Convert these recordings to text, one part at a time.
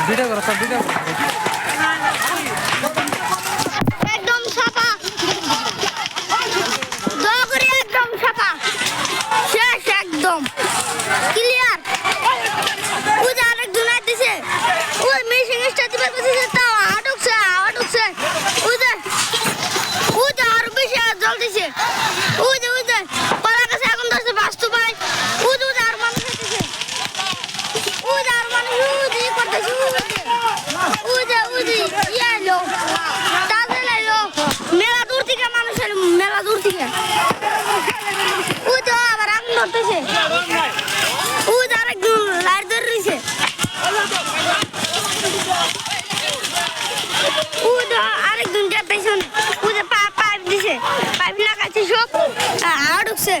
video করো সব video করো একদম সাফা দয়া করে একদম সাফা শেষ একদম ক্লিয়ার ওই যে আরেকজন দিছে ওই মেশিং স্টার্ট দিছে তাও আটকছে ওই যে আরো বেশি জল দিছে ওই যে পালা কাছে এখন ধরছে বাস্তু ভাই ওই যে আর মানুষ হইতেছে ওই যে আর মানুষ ওই যে করতেছে ওই যে ইয়ে লো তাদের এলো মেলা দূর থেকে মানুষ এলো মেলা দূর থেকে ওই তো আবার আগুন ধরতেছে ওই যে আরেকজন লাইট ধরে রয়েছে ওই তো আরেকজন পেছনে ওই যে পাইপ দিছে পাইপ লাগাচ্ছে সব আর ঢুকছে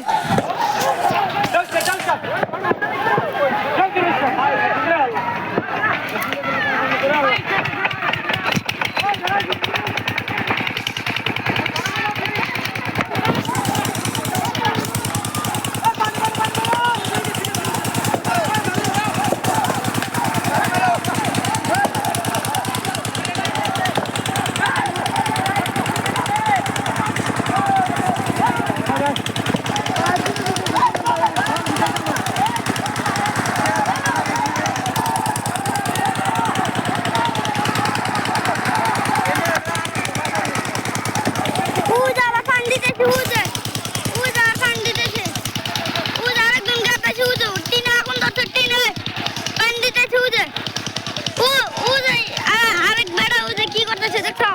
আরেক বেড়া ওই যে কি করতেছে দেখো